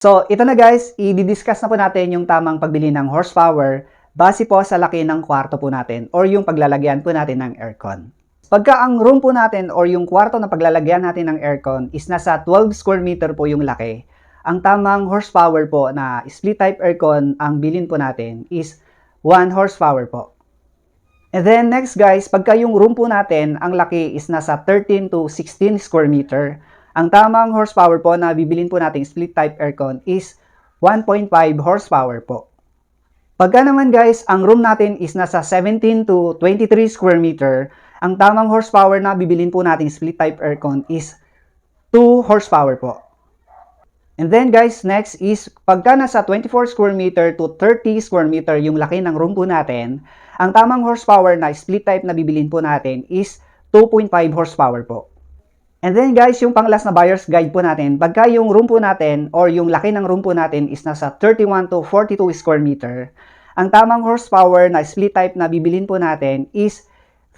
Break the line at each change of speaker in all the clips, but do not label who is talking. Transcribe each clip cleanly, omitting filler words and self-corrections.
So, ito na guys, i-discuss na po natin yung tamang pagbili ng horsepower base po sa laki ng kwarto po natin or yung paglalagyan po natin ng aircon. Pagka ang room po natin or yung kwarto na paglalagyan natin ng aircon is nasa 12 square meter po yung laki, ang tamang horsepower po na split type aircon ang bilhin po natin is 1 horsepower po. And then next guys, pagka yung room po natin, ang laki is nasa 13 to 16 square meter, ang tamang horsepower po na bibilin po nating split type aircon is 1.5 horsepower po. Pagka naman guys, ang room natin is nasa 17 to 23 square meter, ang tamang horsepower na bibilin po nating split type aircon is 2 horsepower po. And then guys, next is pagka nasa 24 square meter to 30 square meter yung laki ng room po natin, ang tamang horsepower na split type na bibilin po natin is 2.5 horsepower po. And then guys, yung pang-last na buyer's guide po natin, pagka yung room po natin or yung laki ng room po natin is nasa 31 to 42 square meter, ang tamang horsepower na split type na bibilin po natin is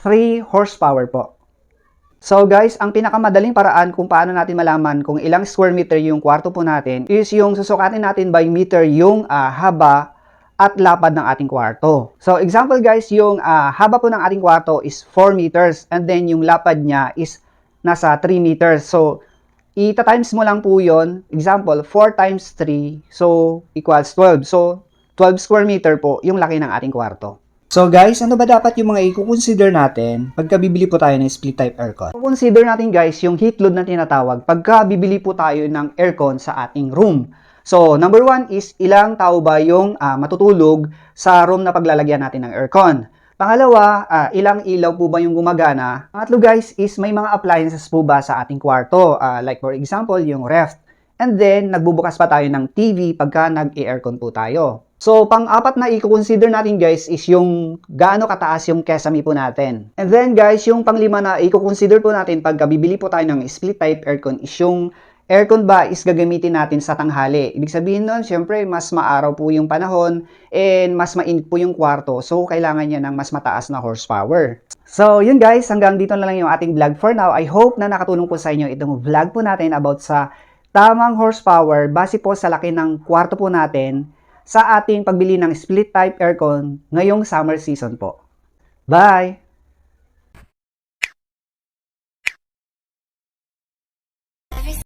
3 horsepower po. So guys, ang pinakamadaling paraan kung paano natin malaman kung ilang square meter yung kwarto po natin is yung susukatin natin by meter yung haba at lapad ng ating kwarto. So example guys, yung haba po ng ating kwarto is 4 meters and then yung lapad niya is nasa 3 meters. So, ita-times mo lang po yun. Example, 4 times 3, so equals 12. So, 12 square meter po yung laki ng ating kwarto. So guys, ano ba dapat yung mga i-consider natin pagka bibili po tayo ng split type aircon? Consider natin guys yung heat load na tinatawag pagka bibili po tayo ng aircon sa ating room. So, number 1 is ilang tao ba yung matutulog sa room na paglalagyan natin ng aircon. Pangalawa, ilang ilaw po ba yung gumagana? Pangatlo guys is may mga appliances po ba sa ating kwarto? Like for example, yung ref. And then, nagbubukas pa tayo ng TV pagka nag-aircon po tayo. So, pang-apat na i-consider natin guys is yung gaano kataas yung kesame po natin. And then guys, yung pang-lima na i-consider po natin pagka bibili po tayo ng split type aircon is yung aircon ba is gagamitin natin sa tanghali. Ibig sabihin nun, syempre, mas maaraw po yung panahon and mas mainit po yung kwarto. So, kailangan niya ng mas mataas na horsepower. So, yun guys, hanggang dito na lang yung ating vlog for now. I hope na nakatulong po sa inyo itong vlog po natin about sa tamang horsepower base po sa laki ng kwarto po natin sa ating pagbili ng split type aircon ngayong summer season po. Bye!